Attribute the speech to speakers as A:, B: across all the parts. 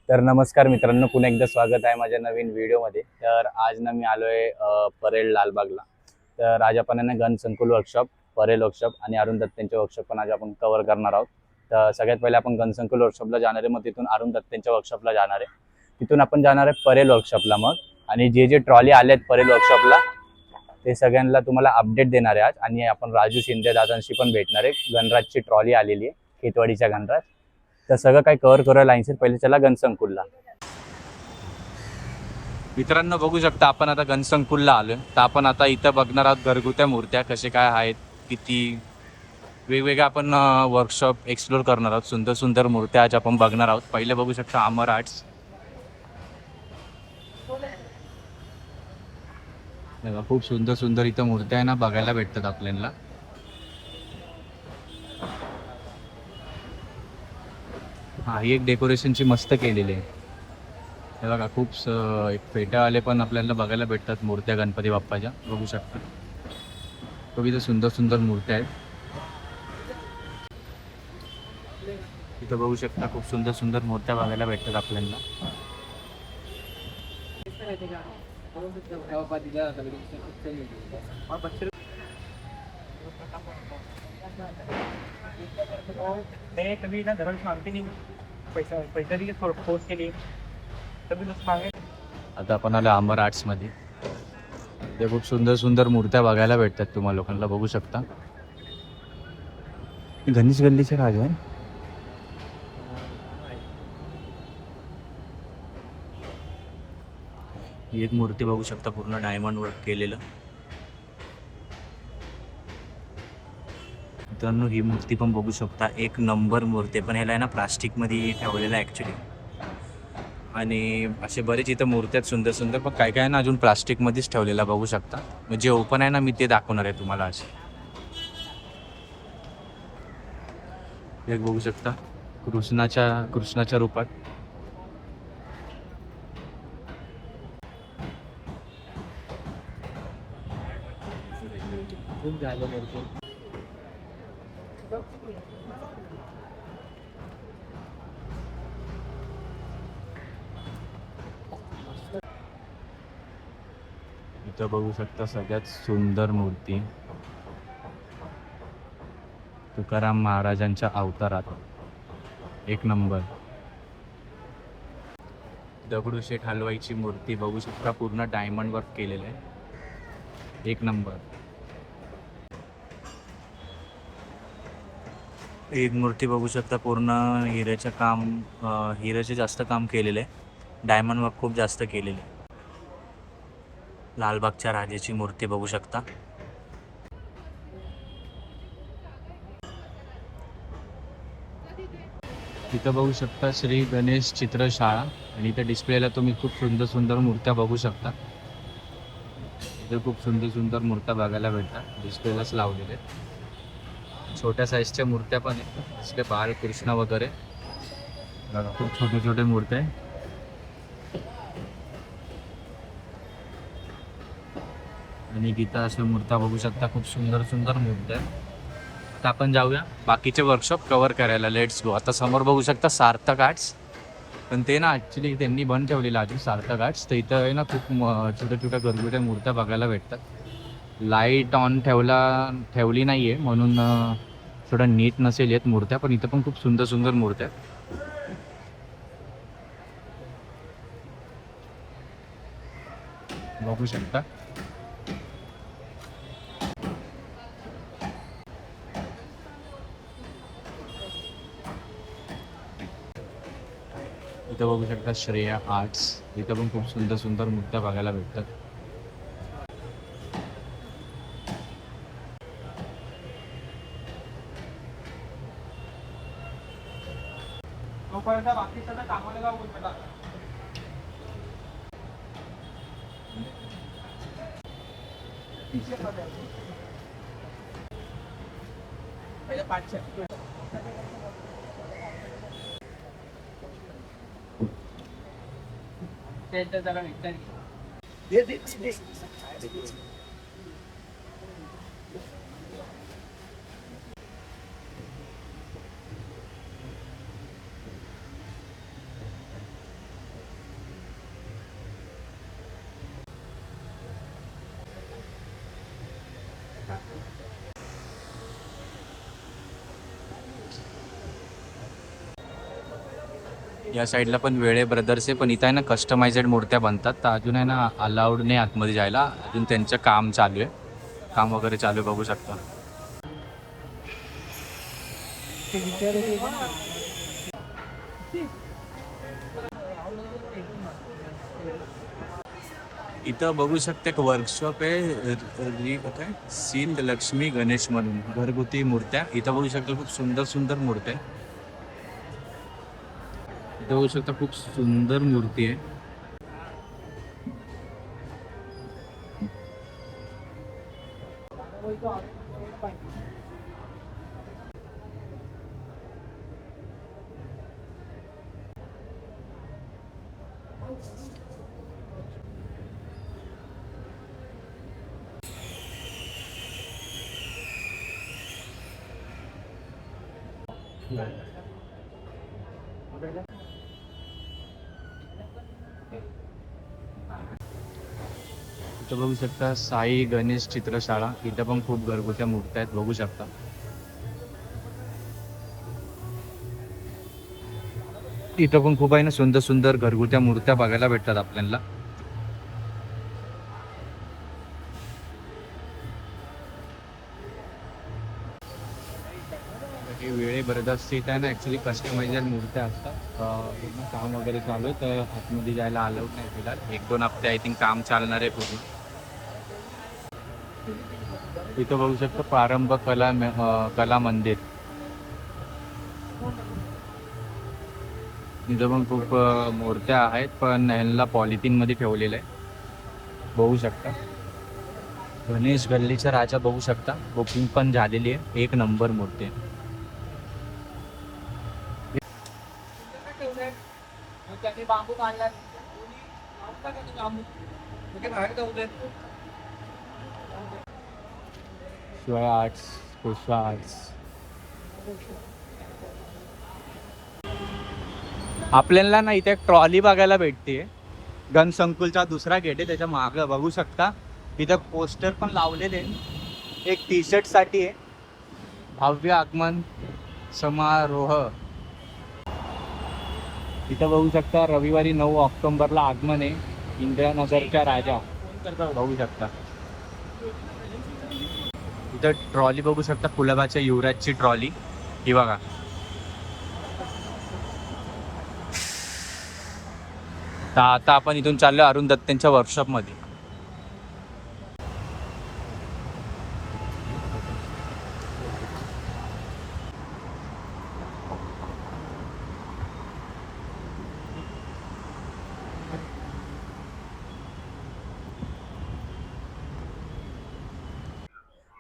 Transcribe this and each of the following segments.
A: तर नमस्कार मित्रांनो, पुन्हा एकदा स्वागत आहे माझ्या नवीन व्हिडिओमध्ये. तर आज ना मी आलो आहे परेल लालबागला. तर आज आपण आहे ना गणसंकुल वर्कशॉप, परेल वर्कशॉप आणि अरुण दत्तेंचे वर्कशॉप पण आज आपण कव्हर करणार आहोत. तर सगळ्यात पहिले आपण गणसंकुल वर्कशॉपला जाणार आहे, मग तिथून अरुण दत्तेंच्या वर्कशॉपला जाणार आहे, तिथून आपण जाणार आहे परेल वर्कशॉपला. मग आणि जे जे ट्रॉली आले आहेत परेल वर्कशॉपला ते सगळ्यांना तुम्हाला अपडेट देणार आहे आज. आणि आपण राजू शिंदे दादांशी पण भेटणार आहे. गणराजची ट्रॉली आलेली आहे, खेतवाडीच्या गणराज. तर सगळं काय कव्हर करूया लाईनशीर. पहिले चला गणसंकुलला. मित्रांनो बघू शकता आपण आता गणसंकुलला आलोय. तर आपण आता इथं बघणार आहोत घरगुत्या मूर्त्या कसे काय आहेत, किती वेगवेगळ्या आपण वर्कशॉप एक्सप्लोर करणार आहोत. सुंदर सुंदर मूर्त्या आज आपण बघणार आहोत. पहिले बघू शकता अमर आर्ट्स. खूप सुंदर सुंदर इथं मूर्त्या आहे ना, बघायला भेटतात आपल्याला. हा, ही एक डेकोरेशनची मस्त केलेली आहे. हे बघा, खूप एक पेट्यावाले पण आपल्याला बघायला भेटतात मूर्त्या गणपती बाप्पाच्या. बघू शकता खूप इथं सुंदर सुंदर मूर्त्या आहेत. इथं बघू शकता खूप सुंदर सुंदर मूर्त्या बघायला भेटतात आपल्याला. कभी ना घर मागते नहीं, पैसा पैसा दिले फोर्स केली तभी मागे. आता आपण आलो अमर आर्ट्स मध्ये. ते खूप सुंदर सुंदर मूर्त्या बघायला भेटतात तुम्हाला लोकांना. बघू शकता गणेश गल्लीचे राजा आहे. ही एक मूर्ती बघू शकता, पूर्ण डायमंड वर्क केलेलं. मित्रांनो ही मूर्ती पण बघू शकता, एक नंबर मूर्ती. पण ह्याला आहे ना प्लास्टिक मध्ये ठेवलेलं आहे ऍक्च्युली. आणि असे बरेच इथं मूर्त्या आहेत सुंदर सुंदर, पण काय काय ना अजून प्लास्टिक मध्येच ठेवलेला बघू शकता. म्हणजे ओपन आहे ना, मी ते दाखवणार आहे तुम्हाला आज. एक बघू शकता कृष्णाच्या रूपात. खूप झालं मूर्ती. इथं बघू शकता सगळ्यात सुंदर मूर्ती तुकाराम महाराजांच्या अवतारात. एक नंबर. दगडूशेठ हलवाईची मूर्ती बघू शकता, पूर्ण डायमंड वर्क केलेलं आहे. एक नंबर. एक मूर्ती बघू शकता, पूर्ण हिऱ्याचे जास्त काम केलेलं आहे. डायमंड वर्क खूप जास्त केलेले आहे. लालबागच्या राजाची मूर्ती बघू शकता. इथं बघू शकता श्री गणेश चित्रशाळा. आणि इथं डिस्प्लेला तुम्ही खूप सुंदर सुंदर मूर्त्या बघू शकता. इथे खूप सुंदर सुंदर मूर्त्या बघायला भेटतात, डिस्प्लेलाच लावलेले. छोट्या साईजच्या मूर्त्या पण आहेत, जसे बाळकृष्ण वगैरे. खूप छोटे छोटे मूर्त्या आहे. आणि तिथं अशा मूर्त्या बघू शकता, खूप सुंदर सुंदर मूर्त्या आहे. आता आपण जाऊया बाकीचे वर्कशॉप कव्हर करायला. Let's go. आता समोर बघू शकता सार्थक आर्ट्स. पण ते ना ॲक्च्युली त्यांनी बंद ठेवलेलं अजून सार्थक आर्ट्स. तर इथं आहे ना खूप छोट्या छोट्या घरगुत्या मूर्त्या बघायला भेटतात. लाईट ऑन ठेवली नाही आहे म्हणून थोडं नीट नसेल येत मूर्त्या. पण इथं पण खूप सुंदर सुंदर मूर्त्या आहेत. बघू शकता. इथं बघू शकता श्रेया आर्ट्स. इथं पण खूप सुंदर सुंदर मूर्त्या बघायला भेटतात. बाकी सगळं कामाला जाऊ. पहिले पाच जरा या साईडला पण वेळे ब्रदर्स आहे, पण इथं आहे ना कस्टमायझेड मूर्त्या बनतात, तर अजून आहे ना अलाउड नाही आतमध्ये जायला, अजून त्यांचं काम चालू आहे, काम वगैरे चालू आहे, बघू शकता. इथं बघू शकते एक वर्कशॉप आहे, काय सीन लक्ष्मी गणेश म्हणून घरगुती मूर्त्या. इथं बघू शकता खूप सुंदर सुंदर मूर्त्या आहे. इथं बघू शकता खूप सुंदर मूर्ती आहे. इथं बघू शकता साई गणेश चित्रशाळा. इथं पण खूप घरगुत्या मूर्त्या आहेत, बघू शकता. इथं पण खूप आहे ना सुंदर सुंदर घरगुत्या मूर्त्या बघायला भेटतात आपल्याला. हे वेळे ब्रदर्सची इथं आहे ना ॲक्च्युली कस्टमाइज्ड मूर्त्या असतात. पूर्ण काम वगैरे चालू आहे, तर आतमध्ये जायला अलाउड नाही फिलहाल. 1-2 हप्ते आय थिंक काम चालणार आहे पूर्ण. इथं बघू शकतो प्रारंभ कला मंदिर. इथं पण खूप मूर्त्या आहेत, पण ह्यांना पॉलिथिनमध्ये ठेवलेलं आहे, बघू शकता. गणेश गल्लीचा राजा बघू शकता, बुकिंग पण झालेली आहे, 1 नंबर मूर्ती आहे. शिवाय आर्ट्स, पुष्पा आर्ट्स. आपल्याला ना इथे एक ट्रॉली बघायला भेटते. गणसंकुलचा दुसरा गेट आहे, त्याच्या मागं बघू शकता इथं पोस्टर पण लावलेले. एक टी शर्ट साठी आहे, भव्य आगमन समारोह. इथं बघू शकता रविवारी 9 ऑक्टोबरला आगमन आहे इंदिरानगरच्या राजा, बघू शकता. इथं ट्रॉली बघू शकता, कुलाबाच्या युवराजची ट्रॉली ही बघा. तर आता आपण इथून चाललो अरुण दत्तेंच्या वर्कशॉपमध्ये.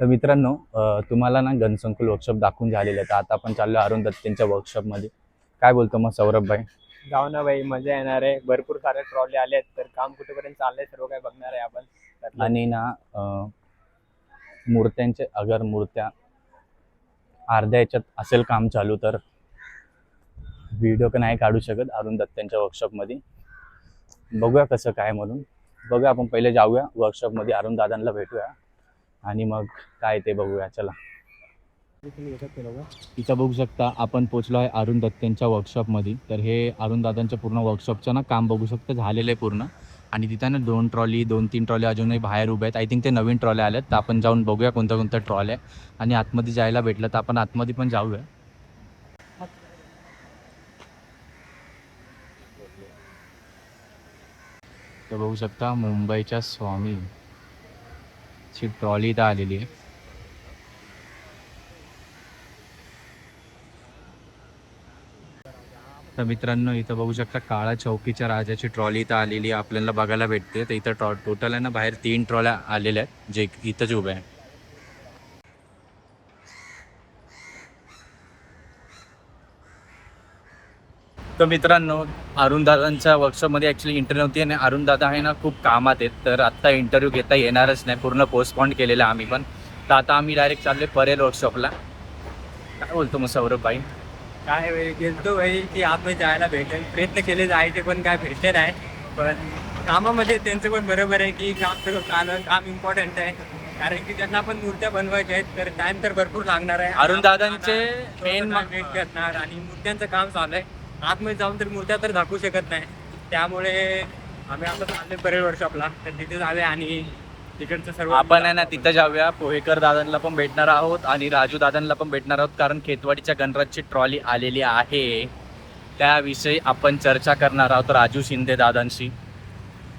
A: तर मित्रांनो, तुम्हाला ना गणसंकुल वर्कशॉप दाखवून झालेलं आहे, तर आता आपण चाललो अरुण दत्तेंच्या वर्कशॉपमध्ये. काय बोलतो मग सौरभ भाई?
B: जाऊ ना भाई, मजा येणार आहे. भरपूर सारे ट्रॉली आले आहेत, तर काम कुठेपर्यंत चाललंय सर्व काय बघणार आहे आपण.
A: आणि ना मूर्त्यांचे अगर मूर्त्या अर्ध्या याच्यात असेल काम चालू, तर व्हिडिओ का नाही काढू शकत अरुण दत्तेंच्या वर्कशॉपमध्ये. बघूया कसं काय म्हणून. बघूया, आपण पहिले जाऊया वर्कशॉपमध्ये, अरुण दादांना भेटूया आणि मग काय ते बघूया. चला. इथं बघू शकता आपण पोचलो आहे अरुण दत्तेंच्या वर्कशॉपमध्ये. तर हे अरुण दादांच्या पूर्ण वर्कशॉपचं ना काम बघू शकता झालेलं आहे पूर्ण. आणि तिथं ना 2-3 ट्रॉली अजूनही बाहेर उभ्या आहेत. आय थिंक ते नवीन ट्रॉल्या आल्यात, तर आपण जाऊन बघूया कोणत्या कोणत्या ट्रॉल्या आहे. आणि आतमध्ये जायला भेटलं तर आपण आतमध्ये पण जाऊया. तर बघू शकता मुंबईच्या स्वामीची ट्रॉली इथं आलेली आहे. तर मित्रांनो, इथं बघू शकता काळा चौकीच्या राजाची ट्रॉली इथं आलेली आपल्याला बघायला भेटते. तर इथं टोटल आहे ना बाहेर 3 ट्रॉल्या आलेल्या आहेत, जे इथंच उभ्या आहे. तर मित्रांनो, अरुण दादांच्या वर्कशॉपमध्ये ॲक्च्युली इंटरव्ह्यू होती आणि अरुण दादा आहे ना खूप कामात आहेत, तर आत्ता इंटरव्ह्यू घेता येणारच नाही, पूर्ण पोस्टपोन केलेलं आम्ही पण. तर आता आम्ही डायरेक्ट चाललो आहे परेल वर्कशॉपला. काय बोलतो मग सौरभ भाई?
B: काय भाई, गेलतो भाई की आतमध्ये जायला भेटेल, प्रयत्न केले जायचे पण काय भेटले नाही. पण कामामध्ये त्यांचं पण बरोबर आहे की काम सगळं काम इम्पॉर्टंट आहे, कारण की त्यांना पण मूर्त्या बनवायच्या आहेत, तर टाइम तर भरपूर लागणार आहे.
A: अरुण दादांचे मेन
B: वेट करणार आणि मूर्त्यांचं काम चालू आहे. आतमध्ये जाऊन तर मूर्त्या तर दाखवू शकत नाही. त्यामुळे आम्ही आता चालले परेड वर्कशॉपला, तर तिथे जाऊया आणि तिकडचं सर्व
A: आपण आहे ना तिथं जाऊया. पोहेकर दादांना पण भेटणार आहोत आणि राजू दादांना पण भेटणार आहोत, कारण खेतवाडीच्या गणराजची ट्रॉली आलेली आहे. त्याविषयी आपण चर्चा करणार आहोत राजू शिंदे दादांशी.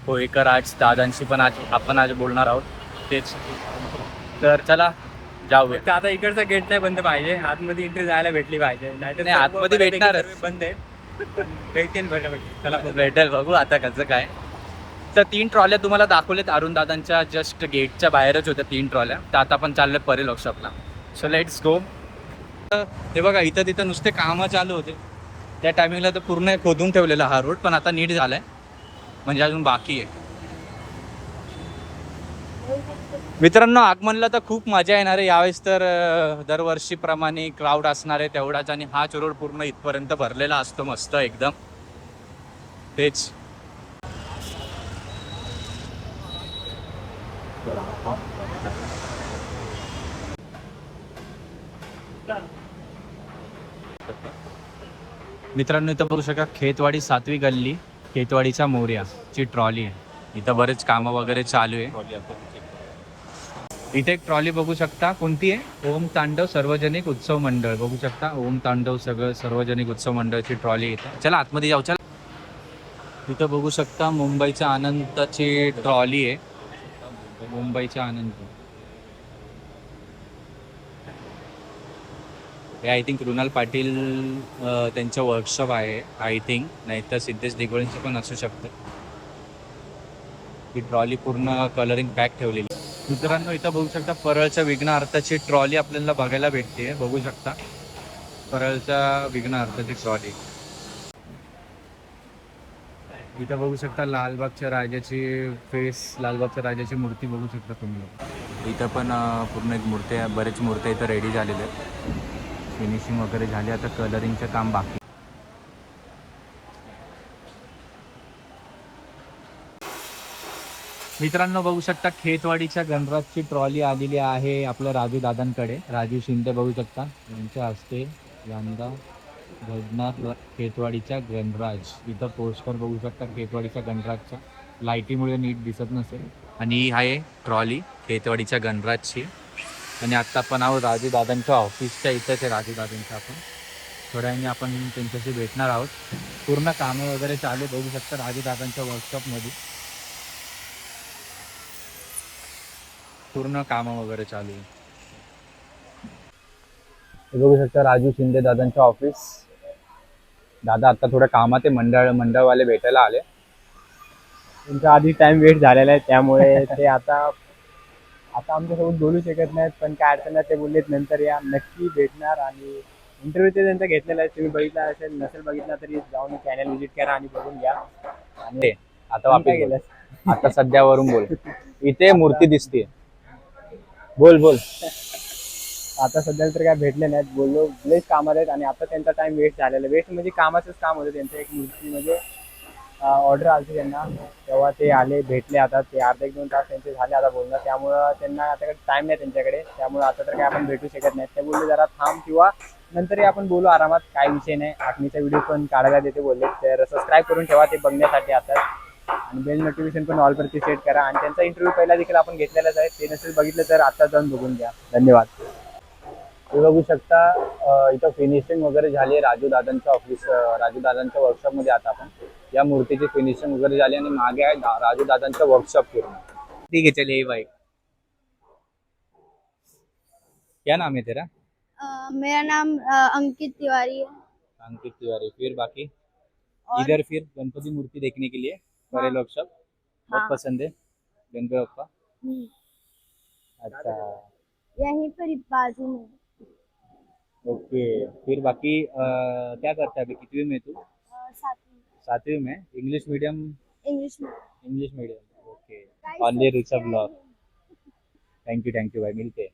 A: पोहेकर आज दादांशी पण आज बोलणार आहोत. तेच तर चला जाऊया.
B: फक्त आता इकडचा गेट नाही बंद पाहिजे, आतमध्ये एंट्री जायला भेटली पाहिजे, नाहीतर
A: नाही,
B: सर्व
A: आतमध्ये
B: बऱ्यापैकी
A: भेटणारच.
B: सर्व बंद आहे. भेटतील बऱ्यापैकी. चला
A: भेटेल, बघू आता कसं काय. तर 3 ट्रॉल्या तुम्हाला दाखवल्यात अरुण दादांच्या जस्ट गेटच्या बाहेरच होत्या 3 ट्रॉल्या. तर आता आपण चाललोय परेल वर्कशॉपला. So let's go. हे बघा इथं तिथं नुसते कामं चालू होते. त्या टायमिंगला तर पूर्ण खोदून ठेवलेला हा रोड, पण आता नीट झालाय, म्हणजे अजून बाकी आहे. मित्रांनो, आगमनला तर खूप मजा येणार आहे यावेळेस. तर दरवर्षीप्रमाणे क्राऊड असणार आहे तेवढाच, आणि हाच रोड पूर्ण इथपर्यंत भरलेला असतो मस्त एकदम. तेच मित्रांनो, इथं बघू शका खेतवाडी 7वी गल्ली, खेतवाडीच्या मोर्याची ट्रॉली आहे. इथं बरेच कामं वगैरे चालू आहे. इथे एक ट्रॉली बघू शकता. कोणती आहे? ओम तांडव सार्वजनिक उत्सव मंडळ. बघू शकता ओम तांडव सार्वजनिक उत्सव मंडळाची ट्रॉली इथं. चला आतमध्ये जाऊ. चला. इथं बघू शकता मुंबईच्या अनंतची ट्रॉली आहे. मुंबईच्या अनंत हे आय थिंक कृणाल पाटील त्यांचं वर्कशॉप आहे आय थिंक, नाहीतर सिद्धेश दिगोळींचं पण असू शकतं. ही ट्रॉली पूर्ण कलरिंग पॅक ठेवलेली. मित्रांनो, इथं बघू शकता परळच्या विघ्नार्थाची ट्रॉली आपल्याला बघायला भेटते. बघू शकता परळच्या विघ्नार्थाची ट्रॉली. इथं बघू शकता लालबागच्या राजाची लालबागच्या राजाची मूर्ती बघू शकता तुम्ही. इथं पण पूर्ण एक मूर्ती आहे. बरेच मूर्त्या इथं रेडी झालेल्या आहेत. फिनिशिंग वगैरे झाली, आता कलरिंगचं काम बाकी. मित्रांनो, बघू शकता खेतवाडीच्या गणराजची ट्रॉली आलेली आहे आपल्या राजू दादांकडे. राजू शिंदे बघू शकता, यांच्या हस्ते यंदा घडणार खेतवाडीच्या गणराज. इथं पोस्टर बघू शकता खेतवाडीच्या गणराजच्या. लाईटीमुळे नीट दिसत नसेल. आणि ही आहे ट्रॉली खेतवाडीच्या गणराजची. आणि आत्ता आपण आहोत राजू दादांच्या ऑफिसच्या इथंच आहे. राजू दादांच्या आपण थोड्या वेळाने आपण त्यांच्याशी भेटणार आहोत. पूर्ण कामं वगैरे चालू बघू शकता राजू दादांच्या वर्कशॉपमध्ये. पूर्ण कामं वगैरे चालू आहे. बघू शकता राजू शिंदे दादांचं ऑफिस. दादा आता थोड्या कामात आहे. मंडळवाले भेटायला आले.
C: त्यांचा आधी टाइम वेस्ट झालेला आहे, त्यामुळे ते आता आमच्यासोबत बोलू शकत नाहीत. पण काय अडचण नाही, ते बोललेत नंतर या नक्की भेटणार. आणि इंटरव्ह्यू ते त्यांचा घेतलेला आहे. तुम्ही बघितला असेल, नसेल बघितला तरी जाऊन चॅनल व्हिजिट करा आणि बघून घ्या. आणि
A: आता वापस
C: काय
A: बोल.
C: केलं
A: आता सध्यावरून बोल. इथे मूर्ती दिसते. बोल.
C: आता सध्या तर काय भेटले नाहीत. बोललो लयच कामात आहेत आणि आता त्यांचा टाइम वेस्ट झालेला. वेस्ट म्हणजे कामाचंच काम होतं त्यांचं. एक मूर्ती म्हणजे ऑर्डर आली त्यांना, तेव्हा ते आले, भेटले. आता ते अर्धा 1-2 तास त्यांचे झाले आता बोलणं. त्यामुळं त्यांना आता टाइम नाही त्यांच्याकडे. त्यामुळे आता तर काय आपण भेटू शकत नाही. ते बोलले जरा थांब किंवा नंतरही आपण बोलू आरामात, काय विषय नाही. आठवीचा व्हिडिओ पण काढायला देते बोलले. तर सबस्क्राईब करून ठेवा ते बघण्यासाठी आता. आणि बेल नोटिफिकेशन पण ऑलवरती सेट करा. आणि त्यांचा इंटरव्ह्यू पहिला देखील आपण घेतलेलाच आहे. ते नसेल बघितलं तर आता जाऊन बघून घ्या. धन्यवाद.
A: हे बघू शकता इथं फिनिशिंग वगैरे झाली आहे राजू दादांच्या ऑफिस, राजू दादांच्या वर्कशॉपमध्ये. आता आपण या मूर्तीची फिनिशिंग वगैरे झाली आणि मागे आहे राजू दादांचं वर्कशॉप पूर्ण. ठीक है, चलिए भाई. क्या नाम है तेरा?
D: मेरा नाम अंकित तिवारी है।
A: अंकित तिवारी. फिर बाकी
D: और
A: इधर फिर गणपति मूर्ति देखने के लिए परेल वर्कशॉप बहुत
D: हाँ।
A: पसंद है गणपति बप्पा.
D: हम्म,
A: अच्छा,
D: यहीं पर ही बाजू में।
A: ओके. फिर बाकी क्या करता है अभी? कितवीं में तू?
D: सातवीं
A: 7वीं में. English medium?
D: इंग्लिश में।
A: English medium. Okay. Only Rishabh blog. Thank you भाई, मिलते हैं.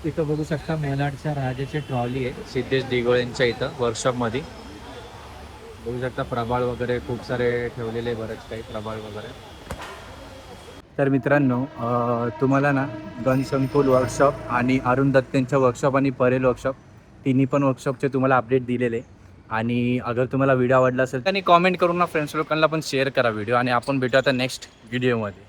B: इथं बघू शकता मेलाडच्या राजाची ट्रॉली आहे सिद्धेश दिगोळेंच्या इथं वर्कशॉपमध्ये. बघू शकता प्रभाळ वगैरे खूप सारे ठेवलेले बरेच काही प्रभाळ वगैरे.
A: तर मित्रांनो तुम्हाला ना गन संकुल वर्कशॉप आणि अरुण दत्तेंच्या वर्कशॉप आणि परेल वर्कशॉप तिन्ही पण वर्कशॉपचे तुम्हाला अपडेट दिलेले. आणि अगर तुम्हाला व्हिडिओ आवडला असेल तर कॉमेंट करून ना फ्रेंड्स लोकांना पण शेअर करा व्हिडिओ. आणि आपण भेटू आता नेक्स्ट व्हिडिओमध्ये.